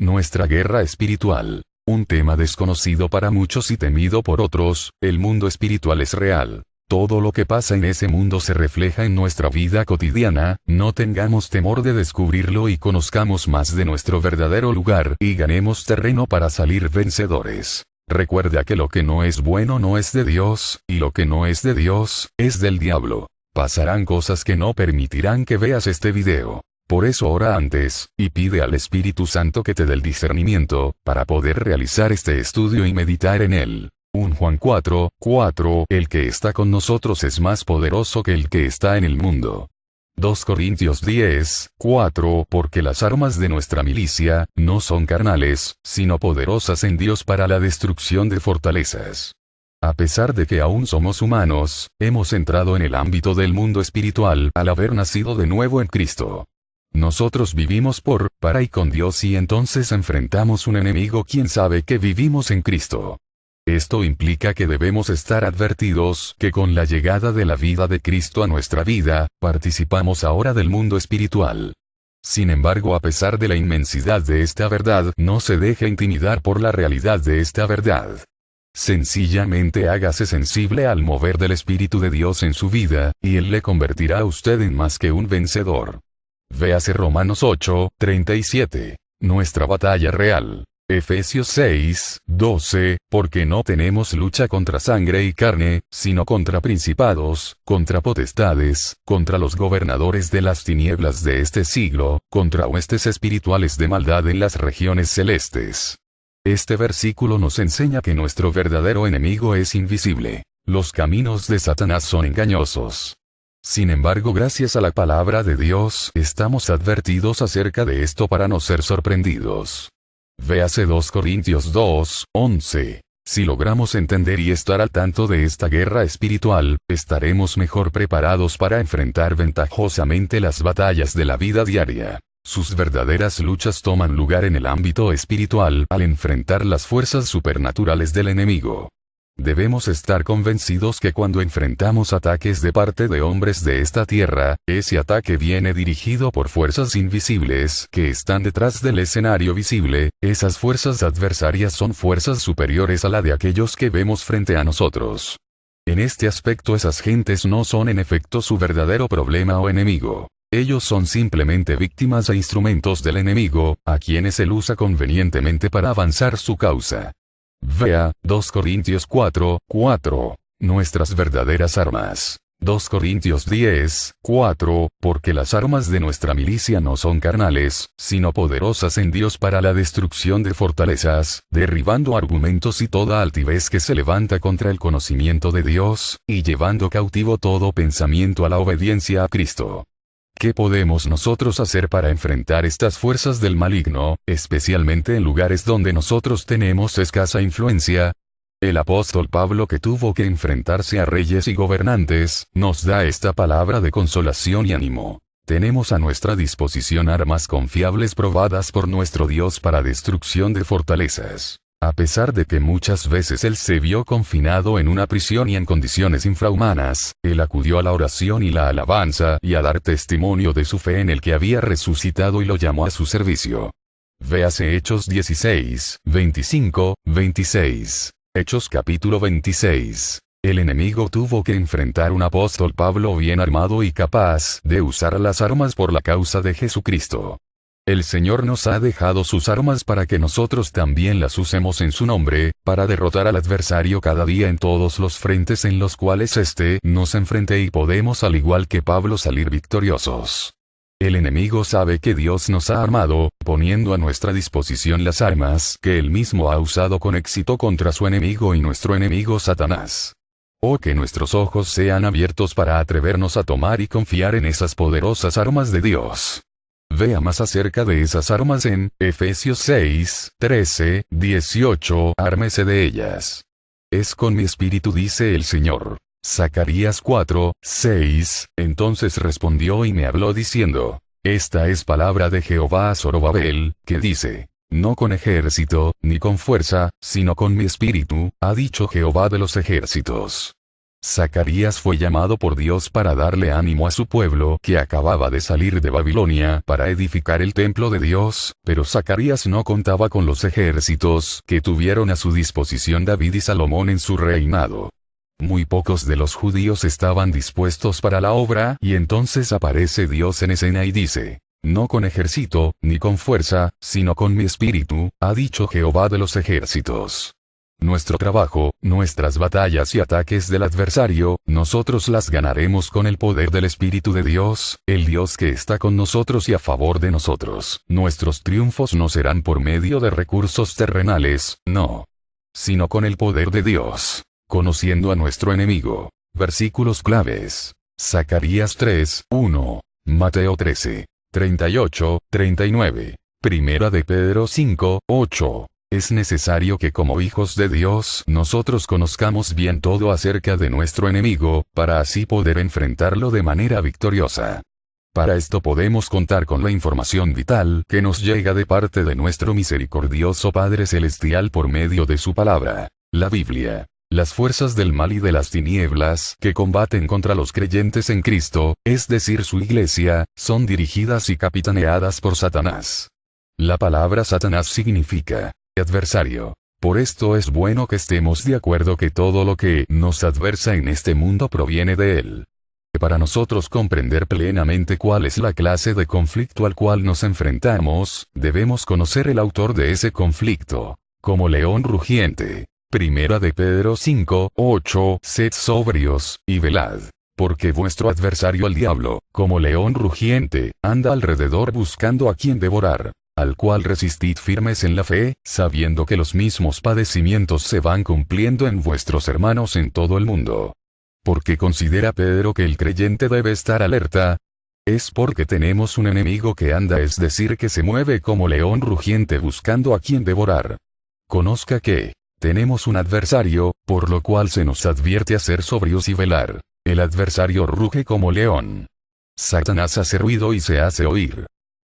Nuestra guerra espiritual. Un tema desconocido para muchos y temido por otros, el mundo espiritual es real. Todo lo que pasa en ese mundo se refleja en nuestra vida cotidiana, no tengamos temor de descubrirlo y conozcamos más de nuestro verdadero lugar y ganemos terreno para salir vencedores. Recuerda que lo que no es bueno no es de Dios, y lo que no es de Dios, es del diablo. Pasarán cosas que no permitirán que veas este video. Por eso ora antes, y pide al Espíritu Santo que te dé el discernimiento, para poder realizar este estudio y meditar en él. 1 Juan 4:4 El que está con nosotros es más poderoso que el que está en el mundo. 2 Corintios 10:4 Porque las armas de nuestra milicia, no son carnales, sino poderosas en Dios para la destrucción de fortalezas. A pesar de que aún somos humanos, hemos entrado en el ámbito del mundo espiritual al haber nacido de nuevo en Cristo. Nosotros vivimos para y con Dios y entonces enfrentamos un enemigo quien sabe que vivimos en Cristo. Esto implica que debemos estar advertidos que con la llegada de la vida de Cristo a nuestra vida, participamos ahora del mundo espiritual. Sin embargo, a pesar de la inmensidad de esta verdad, no se deje intimidar por la realidad de esta verdad. Sencillamente hágase sensible al mover del Espíritu de Dios en su vida, y Él le convertirá a usted en más que un vencedor. Véase Romanos 8:37. Nuestra batalla real. Efesios 6:12, porque no tenemos lucha contra sangre y carne, sino contra principados, contra potestades, contra los gobernadores de las tinieblas de este siglo, contra huestes espirituales de maldad en las regiones celestes. Este versículo nos enseña que nuestro verdadero enemigo es invisible. Los caminos de Satanás son engañosos. Sin embargo, gracias a la palabra de Dios, estamos advertidos acerca de esto para no ser sorprendidos. Véase 2 Corintios 2:11. Si logramos entender y estar al tanto de esta guerra espiritual, estaremos mejor preparados para enfrentar ventajosamente las batallas de la vida diaria. Sus verdaderas luchas toman lugar en el ámbito espiritual al enfrentar las fuerzas supernaturales del enemigo. Debemos estar convencidos que cuando enfrentamos ataques de parte de hombres de esta tierra, ese ataque viene dirigido por fuerzas invisibles que están detrás del escenario visible. Esas fuerzas adversarias son fuerzas superiores a la de aquellos que vemos frente a nosotros. En este aspecto, esas gentes no son en efecto su verdadero problema o enemigo. Ellos son simplemente víctimas e instrumentos del enemigo, a quienes él usa convenientemente para avanzar su causa. Vea, 2 Corintios 4:4. Nuestras verdaderas armas. 2 Corintios 10:4, porque las armas de nuestra milicia no son carnales, sino poderosas en Dios para la destrucción de fortalezas, derribando argumentos y toda altivez que se levanta contra el conocimiento de Dios, y llevando cautivo todo pensamiento a la obediencia a Cristo. ¿Qué podemos nosotros hacer para enfrentar estas fuerzas del maligno, especialmente en lugares donde nosotros tenemos escasa influencia? El apóstol Pablo, que tuvo que enfrentarse a reyes y gobernantes, nos da esta palabra de consolación y ánimo. Tenemos a nuestra disposición armas confiables probadas por nuestro Dios para destrucción de fortalezas. A pesar de que muchas veces él se vio confinado en una prisión y en condiciones infrahumanas, él acudió a la oración y la alabanza y a dar testimonio de su fe en el que había resucitado y lo llamó a su servicio. Véase Hechos 16:25-26. Hechos capítulo 26. El enemigo tuvo que enfrentar un apóstol Pablo bien armado y capaz de usar las armas por la causa de Jesucristo. El Señor nos ha dejado sus armas para que nosotros también las usemos en su nombre, para derrotar al adversario cada día en todos los frentes en los cuales nos enfrente y podemos al igual que Pablo salir victoriosos. El enemigo sabe que Dios nos ha armado, poniendo a nuestra disposición las armas que él mismo ha usado con éxito contra su enemigo y nuestro enemigo Satanás. Oh, que nuestros ojos sean abiertos para atrevernos a tomar y confiar en esas poderosas armas de Dios. Vea más acerca de esas armas en Efesios 6:13-18. Ármese de ellas. Es con mi espíritu, dice el Señor. Zacarías 4:6. Entonces respondió y me habló diciendo: Esta es palabra de Jehová a Zorobabel, que dice: No con ejército, ni con fuerza, sino con mi espíritu, ha dicho Jehová de los ejércitos. Zacarías fue llamado por Dios para darle ánimo a su pueblo que acababa de salir de Babilonia para edificar el templo de Dios, pero Zacarías no contaba con los ejércitos que tuvieron a su disposición David y Salomón en su reinado. Muy pocos de los judíos estaban dispuestos para la obra y entonces aparece Dios en escena y dice: no con ejército, ni con fuerza, sino con mi espíritu, ha dicho Jehová de los ejércitos. Nuestro trabajo, nuestras batallas y ataques del adversario, nosotros las ganaremos con el poder del Espíritu de Dios, el Dios que está con nosotros y a favor de nosotros. Nuestros triunfos no serán por medio de recursos terrenales, no, sino con el poder de Dios. Conociendo a nuestro enemigo. Versículos claves. Zacarías 3, 1. Mateo 13, 38, 39. Primera de Pedro 5, 8. Es necesario que como hijos de Dios nosotros conozcamos bien todo acerca de nuestro enemigo, para así poder enfrentarlo de manera victoriosa. Para esto podemos contar con la información vital que nos llega de parte de nuestro misericordioso Padre Celestial por medio de su palabra, la Biblia. Las fuerzas del mal y de las tinieblas que combaten contra los creyentes en Cristo, es decir su iglesia, son dirigidas y capitaneadas por Satanás. La palabra Satanás significa adversario. Por esto es bueno que estemos de acuerdo que todo lo que nos adversa en este mundo proviene de él. Para nosotros comprender plenamente cuál es la clase de conflicto al cual nos enfrentamos, debemos conocer el autor de ese conflicto. Como león rugiente. Primera de Pedro 5, 8, sed sobrios, y velad. Porque vuestro adversario el diablo, como león rugiente, anda alrededor buscando a quien devorar. Al cual resistid firmes en la fe, sabiendo que los mismos padecimientos se van cumpliendo en vuestros hermanos en todo el mundo. ¿Por qué considera Pedro que el creyente debe estar alerta? Es porque tenemos un enemigo que anda, es decir, que se mueve como león rugiente buscando a quien devorar. Conozca que tenemos un adversario, por lo cual se nos advierte a ser sobrios y velar. El adversario ruge como león. Satanás hace ruido y se hace oír.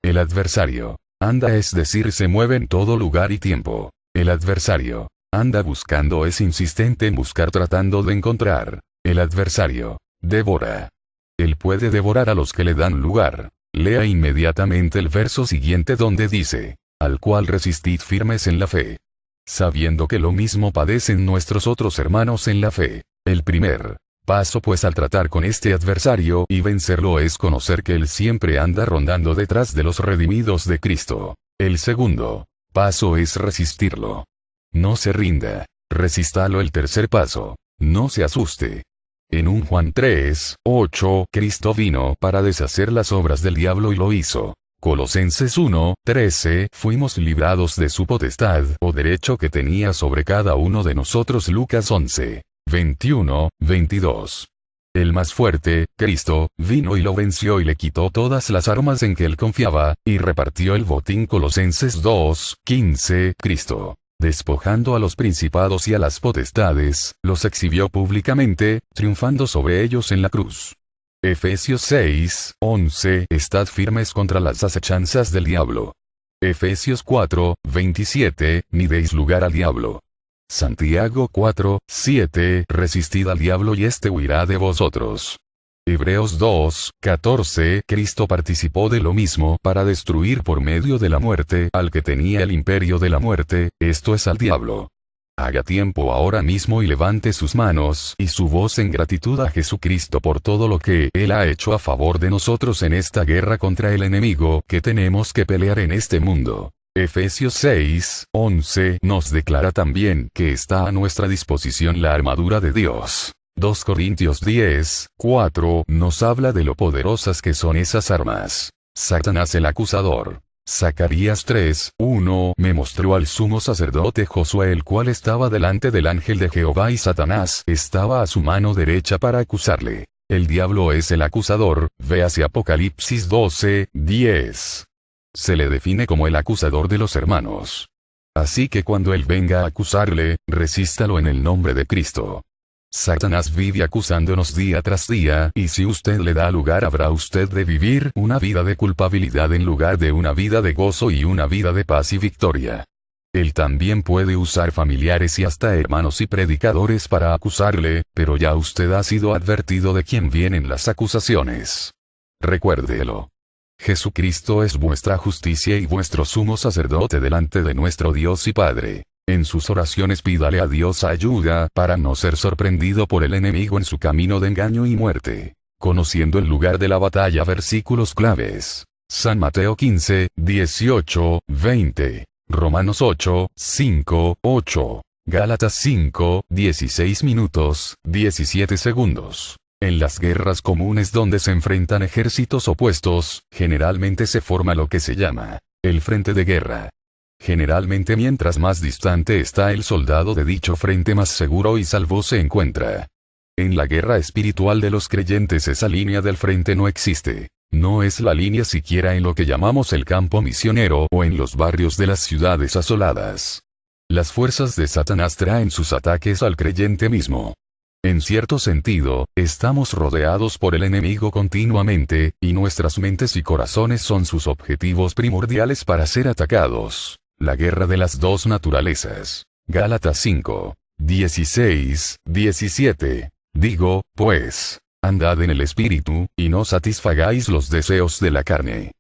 El adversario anda, es decir, se mueve en todo lugar y tiempo. El adversario anda buscando, es insistente en buscar, tratando de encontrar. El adversario devora. Él puede devorar a los que le dan lugar. Lea inmediatamente el verso siguiente donde dice: al cual resistid firmes en la fe, sabiendo que lo mismo padecen nuestros otros hermanos en la fe. El primer paso pues al tratar con este adversario y vencerlo es conocer que él siempre anda rondando detrás de los redimidos de Cristo. El segundo paso es resistirlo. No se rinda, resístalo. El tercer paso, no se asuste. En 1 Juan 3, 8, Cristo vino para deshacer las obras del diablo y lo hizo. Colosenses 1, 13, fuimos librados de su potestad o derecho que tenía sobre cada uno de nosotros. Lucas 11, 21, 22. El más fuerte, Cristo, vino y lo venció y le quitó todas las armas en que él confiaba, y repartió el botín. Colosenses 2, 15. Cristo, despojando a los principados y a las potestades, los exhibió públicamente, triunfando sobre ellos en la cruz. Efesios 6, 11. Estad firmes contra las acechanzas del diablo. Efesios 4, 27. Ni deis lugar al diablo. Santiago 4, 7. Resistid al diablo y éste huirá de vosotros. Hebreos 2, 14. Cristo participó de lo mismo para destruir por medio de la muerte al que tenía el imperio de la muerte, esto es al diablo. Haga tiempo ahora mismo y levante sus manos y su voz en gratitud a Jesucristo por todo lo que Él ha hecho a favor de nosotros en esta guerra contra el enemigo que tenemos que pelear en este mundo. Efesios 6, 11 nos declara también que está a nuestra disposición la armadura de Dios. 2 Corintios 10, 4 nos habla de lo poderosas que son esas armas. Satanás el acusador. Zacarías 3, 1 me mostró al sumo sacerdote Josué, el cual estaba delante del ángel de Jehová, y Satanás estaba a su mano derecha para acusarle. El diablo es el acusador, véase Apocalipsis 12, 10. Se le define como el acusador de los hermanos. Así que cuando él venga a acusarle, resístalo en el nombre de Cristo. Satanás vive acusándonos día tras día, y si usted le da lugar habrá usted de vivir una vida de culpabilidad en lugar de una vida de gozo y una vida de paz y victoria. Él también puede usar familiares y hasta hermanos y predicadores para acusarle, pero ya usted ha sido advertido de quién vienen las acusaciones. Recuérdelo. Jesucristo es vuestra justicia y vuestro sumo sacerdote delante de nuestro Dios y Padre. En sus oraciones pídale a Dios ayuda para no ser sorprendido por el enemigo en su camino de engaño y muerte. Conociendo el lugar de la batalla. Versículos claves. San Mateo 15, 18, 20. Romanos 8, 5, 8. Gálatas 5, 16 minutos, 17 segundos. En las guerras comunes donde se enfrentan ejércitos opuestos, generalmente se forma lo que se llama el frente de guerra. Generalmente mientras más distante está el soldado de dicho frente, más seguro y salvo se encuentra. En la guerra espiritual de los creyentes esa línea del frente no existe. No es la línea siquiera en lo que llamamos el campo misionero o en los barrios de las ciudades asoladas. Las fuerzas de Satanás traen sus ataques al creyente mismo. En cierto sentido, estamos rodeados por el enemigo continuamente, y nuestras mentes y corazones son sus objetivos primordiales para ser atacados. La guerra de las dos naturalezas. Gálatas 5, 16, 17. Digo, pues, andad en el Espíritu, y no satisfagáis los deseos de la carne.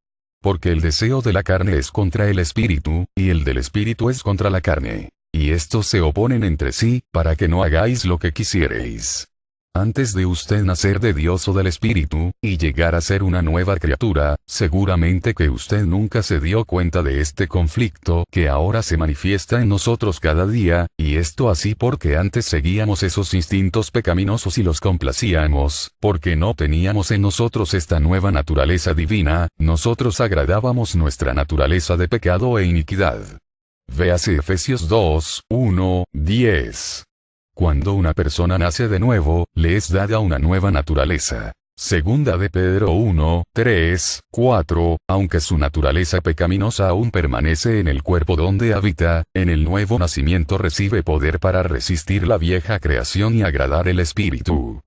Porque el deseo de la carne es contra el Espíritu, y el del Espíritu es contra la carne. Y estos se oponen entre sí, para que no hagáis lo que quisiereis. Antes de usted nacer de Dios o del Espíritu, y llegar a ser una nueva criatura, seguramente que usted nunca se dio cuenta de este conflicto que ahora se manifiesta en nosotros cada día, y esto así porque antes seguíamos esos instintos pecaminosos y los complacíamos, porque no teníamos en nosotros esta nueva naturaleza divina, nosotros agradábamos nuestra naturaleza de pecado e iniquidad. Véase Efesios 2, 1, 10. Cuando una persona nace de nuevo, le es dada una nueva naturaleza. Segunda de Pedro 1, 3, 4, aunque su naturaleza pecaminosa aún permanece en el cuerpo donde habita, en el nuevo nacimiento recibe poder para resistir la vieja creación y agradar el Espíritu.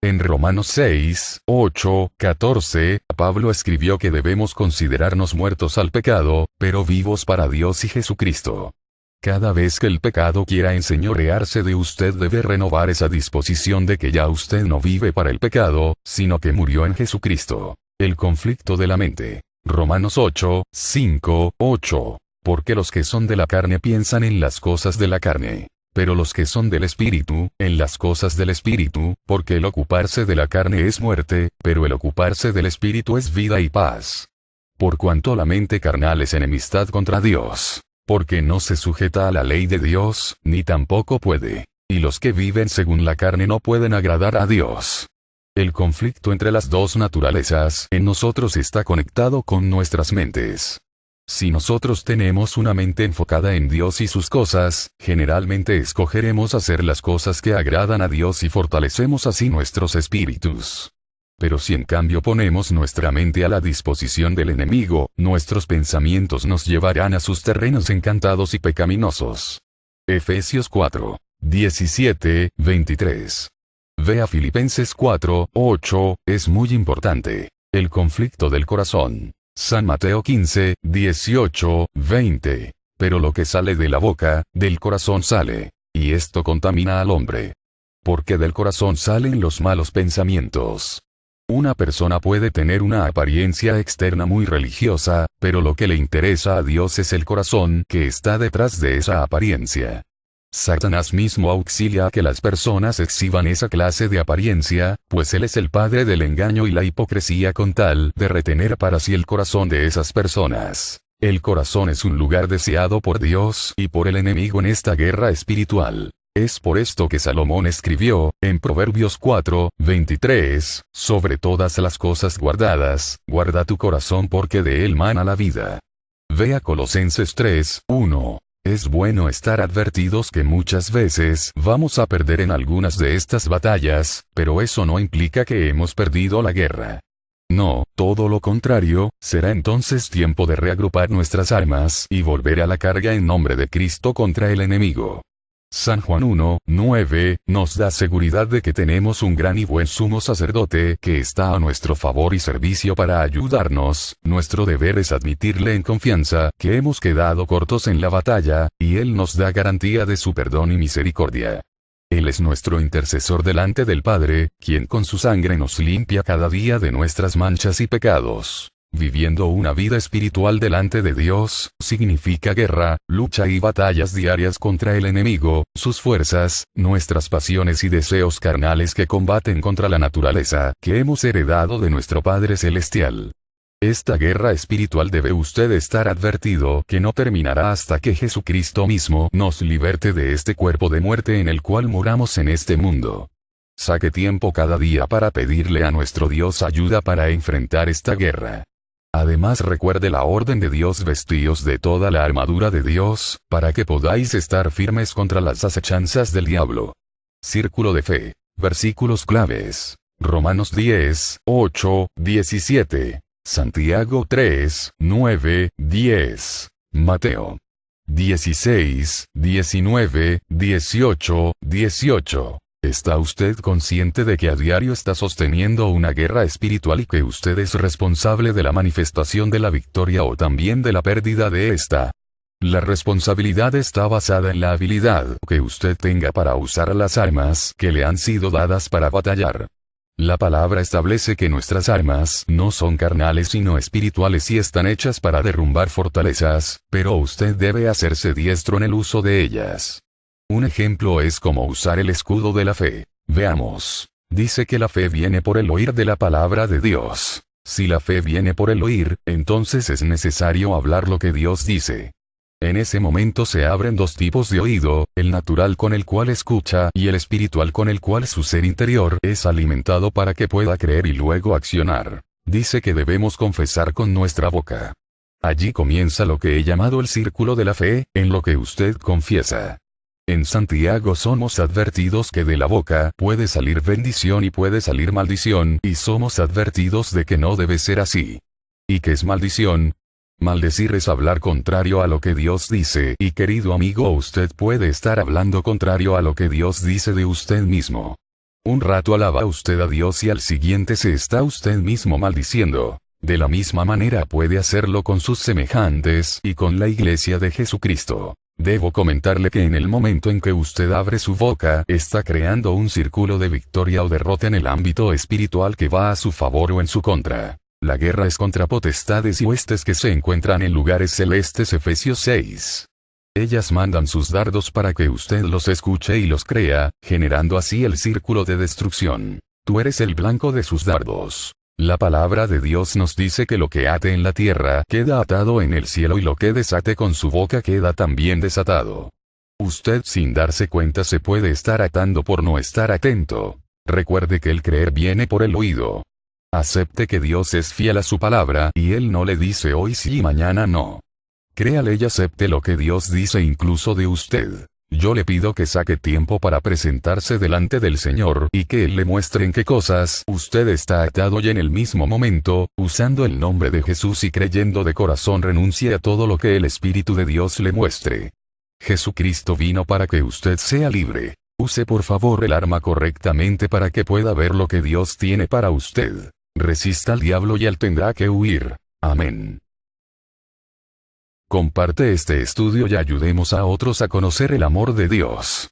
En Romanos 6, 8, 14, Pablo escribió que debemos considerarnos muertos al pecado, pero vivos para Dios y Jesucristo. Cada vez que el pecado quiera enseñorearse de usted debe renovar esa disposición de que ya usted no vive para el pecado, sino que murió en Jesucristo. El conflicto de la mente. Romanos 8, 5, 8. Porque los que son de la carne piensan en las cosas de la carne. Pero los que son del Espíritu, en las cosas del Espíritu, porque el ocuparse de la carne es muerte, pero el ocuparse del Espíritu es vida y paz. Por cuanto la mente carnal es enemistad contra Dios. Porque no se sujeta a la ley de Dios, ni tampoco puede. Y los que viven según la carne no pueden agradar a Dios. El conflicto entre las dos naturalezas en nosotros está conectado con nuestras mentes. Si nosotros tenemos una mente enfocada en Dios y sus cosas, generalmente escogeremos hacer las cosas que agradan a Dios y fortalecemos así nuestros espíritus. Pero si en cambio ponemos nuestra mente a la disposición del enemigo, nuestros pensamientos nos llevarán a sus terrenos encantados y pecaminosos. Efesios 4, 17, 23. Vea Filipenses 4, 8, es muy importante. El conflicto del corazón. San Mateo 15, 18, 20. Pero lo que sale de la boca, del corazón sale. Y esto contamina al hombre. Porque del corazón salen los malos pensamientos. Una persona puede tener una apariencia externa muy religiosa, pero lo que le interesa a Dios es el corazón que está detrás de esa apariencia. Satanás mismo auxilia a que las personas exhiban esa clase de apariencia, pues él es el padre del engaño y la hipocresía con tal de retener para sí el corazón de esas personas. El corazón es un lugar deseado por Dios y por el enemigo en esta guerra espiritual. Es por esto que Salomón escribió, en Proverbios 4, 23, sobre todas las cosas guardadas, guarda tu corazón porque de él mana la vida. Vea Colosenses 3, 1. Es bueno estar advertidos que muchas veces vamos a perder en algunas de estas batallas, pero eso no implica que hemos perdido la guerra. No, todo lo contrario, será entonces tiempo de reagrupar nuestras armas y volver a la carga en nombre de Cristo contra el enemigo. San Juan 1:9, nos da seguridad de que tenemos un gran y buen sumo sacerdote que está a nuestro favor y servicio para ayudarnos. Nuestro deber es admitirle en confianza que hemos quedado cortos en la batalla, y Él nos da garantía de su perdón y misericordia. Él es nuestro intercesor delante del Padre, quien con su sangre nos limpia cada día de nuestras manchas y pecados. Viviendo una vida espiritual delante de Dios, significa guerra, lucha y batallas diarias contra el enemigo, sus fuerzas, nuestras pasiones y deseos carnales que combaten contra la naturaleza que hemos heredado de nuestro Padre Celestial. Esta guerra espiritual debe usted estar advertido que no terminará hasta que Jesucristo mismo nos liberte de este cuerpo de muerte en el cual moramos en este mundo. Saque tiempo cada día para pedirle a nuestro Dios ayuda para enfrentar esta guerra. Además recuerde la orden de Dios: vestíos de toda la armadura de Dios, para que podáis estar firmes contra las acechanzas del diablo. Círculo de fe. Versículos claves. Romanos 10:8, 17. Santiago 3:9, 10. Mateo 16:19, 18, 18. ¿Está usted consciente de que a diario está sosteniendo una guerra espiritual y que usted es responsable de la manifestación de la victoria o también de la pérdida de esta? La responsabilidad está basada en la habilidad que usted tenga para usar las armas que le han sido dadas para batallar. La palabra establece que nuestras armas no son carnales sino espirituales y están hechas para derrumbar fortalezas, pero usted debe hacerse diestro en el uso de ellas. Un ejemplo es cómo usar el escudo de la fe. Veamos. Dice que la fe viene por el oír de la palabra de Dios. Si la fe viene por el oír, entonces es necesario hablar lo que Dios dice. En ese momento se abren dos tipos de oído, el natural con el cual escucha y el espiritual con el cual su ser interior es alimentado para que pueda creer y luego accionar. Dice que debemos confesar con nuestra boca. Allí comienza lo que he llamado el círculo de la fe, en lo que usted confiesa. En Santiago somos advertidos que de la boca puede salir bendición y puede salir maldición, y somos advertidos de que no debe ser así. ¿Y qué es maldición? Maldecir es hablar contrario a lo que Dios dice, y querido amigo, usted puede estar hablando contrario a lo que Dios dice de usted mismo. Un rato alaba usted a Dios y al siguiente se está usted mismo maldiciendo. De la misma manera puede hacerlo con sus semejantes y con la iglesia de Jesucristo. Debo comentarle que en el momento en que usted abre su boca, está creando un círculo de victoria o derrota en el ámbito espiritual que va a su favor o en su contra. La guerra es contra potestades y huestes que se encuentran en lugares celestes. Efesios 6. Ellas mandan sus dardos para que usted los escuche y los crea, generando así el círculo de destrucción. Tú eres el blanco de sus dardos. La palabra de Dios nos dice que lo que ate en la tierra queda atado en el cielo y lo que desate con su boca queda también desatado. Usted sin darse cuenta se puede estar atando por no estar atento. Recuerde que el creer viene por el oído. Acepte que Dios es fiel a su palabra y Él no le dice hoy sí y mañana no. Créale y acepte lo que Dios dice incluso de usted. Yo le pido que saque tiempo para presentarse delante del Señor y que Él le muestre en qué cosas usted está atado y en el mismo momento, usando el nombre de Jesús y creyendo de corazón, renuncie a todo lo que el Espíritu de Dios le muestre. Jesucristo vino para que usted sea libre. Use por favor el arma correctamente para que pueda ver lo que Dios tiene para usted. Resista al diablo y él tendrá que huir. Amén. Comparte este estudio y ayudemos a otros a conocer el amor de Dios.